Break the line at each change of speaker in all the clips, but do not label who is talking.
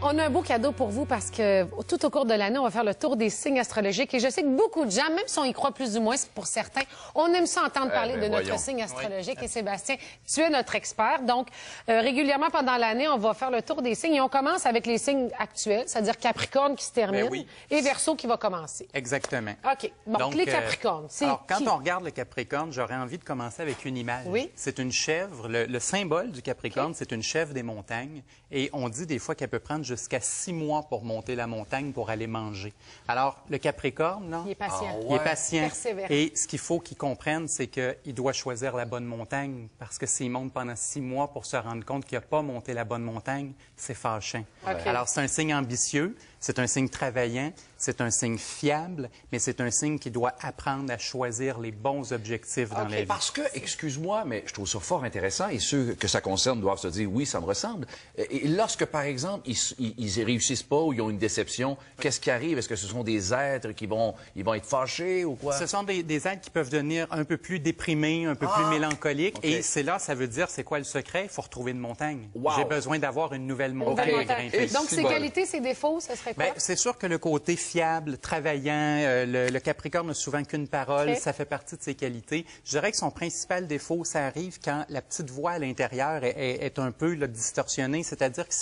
On a un beau cadeau pour vous parce que tout au cours de l'année, on va faire le tour des signes astrologiques. Et je sais que beaucoup de gens, même si on y croit plus ou moins pour certains, on aime ça entendre parler de notre signe astrologique. Et Sébastien, tu es notre expert. Donc, régulièrement pendant l'année, on va faire le tour des signes. Et on commence avec les signes actuels, c'est-à-dire Capricorne qui se termine et Verseau qui va commencer.
Exactement.
OK. Bon, donc, les Capricornes, c'est
alors, quand on regarde le Capricorne, j'aurais envie de commencer avec une image.
Oui.
C'est une chèvre. Le symbole du Capricorne, c'est une chèvre des montagnes. Et on dit des fois qu'elle peut prendre jusqu'à 6 mois pour monter la montagne pour aller manger. Alors, le Capricorne, là,
il est patient.
Il est patient.
Persévérant.
Et ce qu'il faut qu'il comprenne, c'est qu'il doit choisir la bonne montagne. Parce que s'il monte pendant 6 mois pour se rendre compte qu'il n'a pas monté la bonne montagne, c'est fâchant.
Okay.
Alors, c'est un signe ambitieux, c'est un signe travaillant, c'est un signe fiable, mais c'est un signe qui doit apprendre à choisir les bons objectifs dans la vie.
Parce que, excuse-moi, mais je trouve ça fort intéressant et ceux que ça concerne doivent se dire, oui, ça me ressemble. Et lorsque, par exemple, ils réussissent pas ou ils ont une déception, qu'est-ce qui arrive? Est-ce que ce sont des êtres qui vont être fâchés ou quoi?
Ce sont des êtres qui peuvent devenir un peu plus déprimés, un peu plus mélancoliques. Okay. Et c'est là, ça veut dire, c'est quoi le secret? Il faut retrouver une montagne. Wow. J'ai besoin d'avoir une nouvelle montagne à grimper.
Donc, ses qualités, ses défauts, ce serait quoi?
Bien, c'est sûr que le côté fiable, travaillant, le Capricorne n'a souvent qu'une parole, ça fait partie de ses qualités. Je dirais que son principal défaut, ça arrive quand la petite voix à l'intérieur est un peu là, distorsionnée. C'est-à-dire que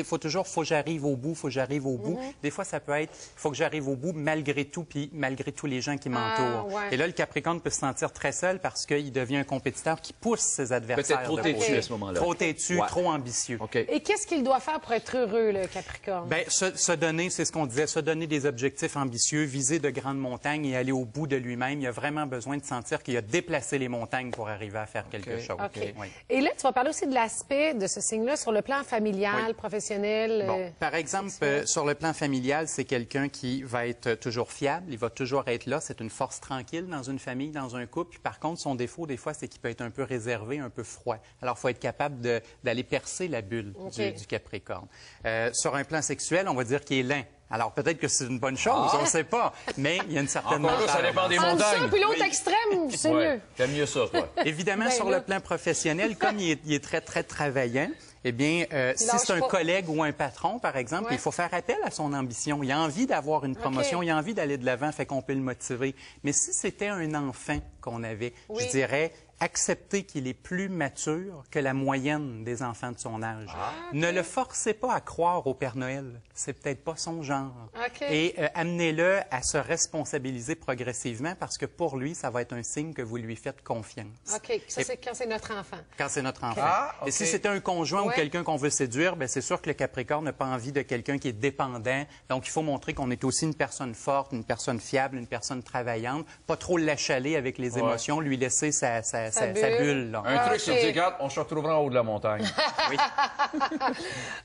faut que j'arrive au bout, faut que j'arrive au bout. Des fois, ça peut être, faut que j'arrive au bout malgré tout, puis malgré tous les gens qui m'entourent. Et là, le Capricorne peut se sentir très seul parce qu'il devient un compétiteur qui pousse ses adversaires.
Peut-être trop têtu à ce moment-là.
Trop têtu, trop ambitieux.
Et qu'est-ce qu'il doit faire pour être heureux, le Capricorne?
Bien, se donner, c'est ce qu'on disait, se donner des objectifs ambitieux, viser de grandes montagnes et aller au bout de lui-même. Il a vraiment besoin de sentir qu'il a déplacé les montagnes pour arriver à faire quelque chose. Oui.
Et là, tu vas parler aussi de l'aspect de ce signe-là sur le plan familial, professionnel.
Bon, par exemple, sur le plan familial, c'est quelqu'un qui va être toujours fiable, il va toujours être là. C'est une force tranquille dans une famille, dans un couple. Par contre, son défaut, des fois, c'est qu'il peut être un peu réservé, un peu froid. Alors, il faut être capable d'aller percer la bulle du Capricorne. Sur un plan sexuel, on va dire qu'il est lent. Alors, peut-être que c'est une bonne chose, on ne sait pas, mais il y a une certaine...
Encore là, ça dépend des montagnes.
Ça, puis l'autre extrême, c'est mieux.
T'aimes mieux ça, toi.
Évidemment, sur le plan professionnel, comme il est très, très travaillant, eh bien, si c'est un collègue ou un patron, par exemple, il faut faire appel à son ambition. Il a envie d'avoir une promotion, il a envie d'aller de l'avant, fait qu'on peut le motiver. Mais si c'était un enfant qu'on avait, je dirais... accepter qu'il est plus mature que la moyenne des enfants de son âge. Ne le forcez pas à croire au Père Noël. C'est peut-être pas son genre. Et amenez-le à se responsabiliser progressivement parce que pour lui, ça va être un signe que vous lui faites confiance.
OK. Ça, c'est quand c'est notre enfant.
Quand c'est notre enfant. Et si c'était un conjoint ou quelqu'un qu'on veut séduire, bien, c'est sûr que le Capricorne n'a pas envie de quelqu'un qui est dépendant. Donc, il faut montrer qu'on est aussi une personne forte, une personne fiable, une personne travaillante. Pas trop l'achaler avec les émotions, lui laisser sa bulle. Là.
Un truc sur 10-4, on se retrouvera en haut de la montagne.
Oui.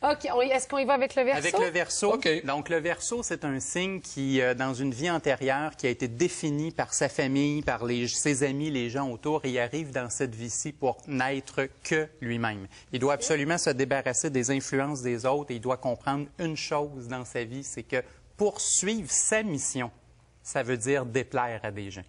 OK. Est-ce qu'on y va avec le Verseau?
Avec le Verseau. Donc, le Verseau, c'est un signe qui, dans une vie antérieure, qui a été défini par sa famille, par ses amis, les gens autour, et il arrive dans cette vie-ci pour n'être que lui-même. Il doit absolument se débarrasser des influences des autres et il doit comprendre une chose dans sa vie, c'est que poursuivre sa mission, ça veut dire déplaire à des gens.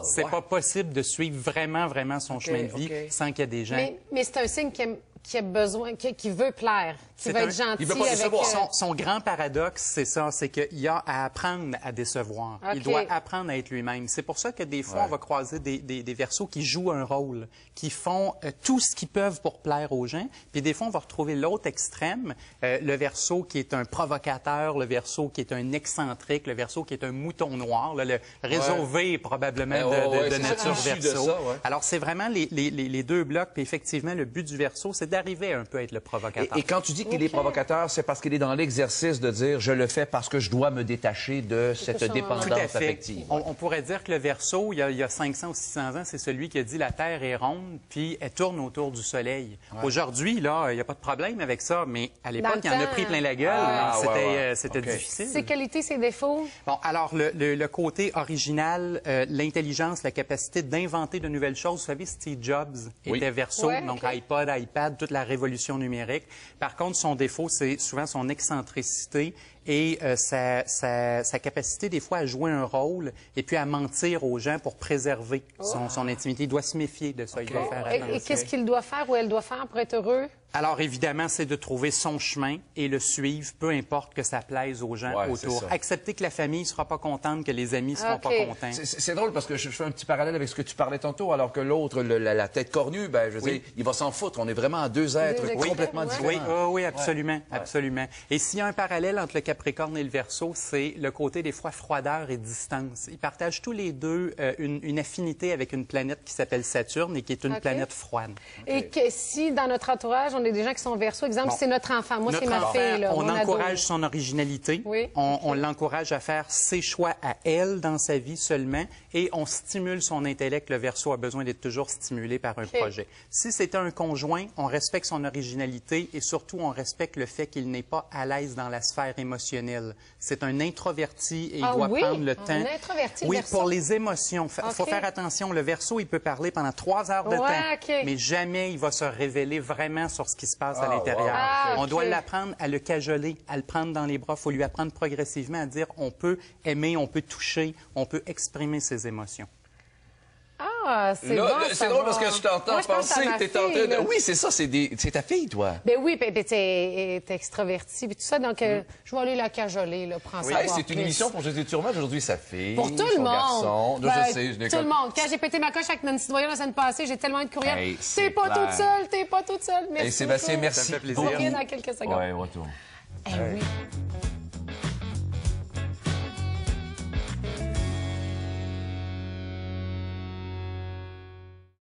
C'est pas possible de suivre vraiment son chemin de vie sans qu'il y ait des gens...
Mais c'est un signe qui a besoin, qui veut plaire, qui veut être gentil.
Il veut pas
avec...
Son grand paradoxe, c'est ça, c'est qu'il a à apprendre à décevoir. Il doit apprendre à être lui-même. C'est pour ça que des fois, on va croiser des Verseaux qui jouent un rôle, qui font tout ce qu'ils peuvent pour plaire aux gens. Puis des fois, on va retrouver l'autre extrême, le Verseau qui est un provocateur, le Verseau qui est un excentrique, le Verseau qui est un mouton noir, là, le réseau V probablement de nature Verseau. Alors, c'est vraiment les deux blocs. Puis effectivement, le but du Verseau, c'est d'arriver un peu à être le provocateur.
Et quand tu dis qu'il est provocateur, c'est parce qu'il est dans l'exercice de dire « je le fais parce que je dois me détacher de cette dépendance affective ».
On pourrait dire que le Verseau, il y a 500 ou 600 ans, c'est celui qui a dit « la Terre est ronde, puis elle tourne autour du Soleil ». Aujourd'hui, là, il n'y a pas de problème avec ça, mais à l'époque, il en a pris plein la gueule. C'était difficile.
Ses qualités, ses défauts?
Bon, alors, le côté original, l'intelligence, la capacité d'inventer de nouvelles choses. Vous savez, Steve Jobs était Verseau, donc iPod, iPad, toute la révolution numérique. Par contre, son défaut, c'est souvent son excentricité et sa capacité des fois à jouer un rôle et puis à mentir aux gens pour préserver son intimité. Il doit se méfier de ça, il doit faire attention.
Et qu'est-ce qu'il doit faire ou elle doit faire pour être heureux?
Alors, évidemment, c'est de trouver son chemin et le suivre, peu importe que ça plaise aux gens autour. Accepter que la famille ne sera pas contente, que les amis ne seront pas contents.
C'est drôle parce que je fais un petit parallèle avec ce que tu parlais tantôt, alors que l'autre, la tête cornue, ben, je veux dire, il va s'en foutre. On est vraiment à deux êtres complètement différents.
Oui, absolument, absolument. Et s'il y a un parallèle entre le Capricorne et le Verseau, c'est le côté des fois froideur et distance. Ils partagent tous les deux une affinité avec une planète qui s'appelle Saturne et qui est une planète froide.
Et que si dans notre entourage, on est des gens qui sont Verseau, exemple, c'est notre enfant. Moi, c'est ma fille. Là,
on encourage son originalité.
Oui.
On l'encourage à faire ses choix à elle dans sa vie seulement et on stimule son intellect. Le Verseau a besoin d'être toujours stimulé par un projet. Si c'est un conjoint, on respecte son originalité et surtout, on respecte le fait qu'il n'est pas à l'aise dans la sphère émotionnelle. C'est un introverti et il doit prendre le temps.
Un introverti,
oui, pour les émotions. Il faut faire attention. Le Verseau, il peut parler pendant 3 heures de temps, mais jamais il va se révéler vraiment sur ce qui se passe à l'intérieur. On doit l'apprendre à le cajoler, à le prendre dans les bras. Il faut lui apprendre progressivement à dire on peut aimer, on peut toucher, on peut exprimer ses émotions.
Ah, c'est bon,
c'est drôle parce que je t'entends penser que t'es en train de... Oui, c'est ça, c'est ta fille, toi.
Ben oui, ben t'es extraverti, puis tout ça, donc je vais aller la cajoler, là, pour en savoir plus.
C'est une émission pour José Turmat, aujourd'hui, sa fille,
pour tout le monde.
Garçon.
Ben, je sais, tout le monde. Quand j'ai pété ma coche avec Nancy Doyon la semaine passée, j'ai tellement eu de courriel. T'es pas toute seule, t'es pas toute seule. Merci.
Sébastien, merci.
Ça me fait plaisir.
On revient dans quelques secondes.
Ouais, retour.
Oui.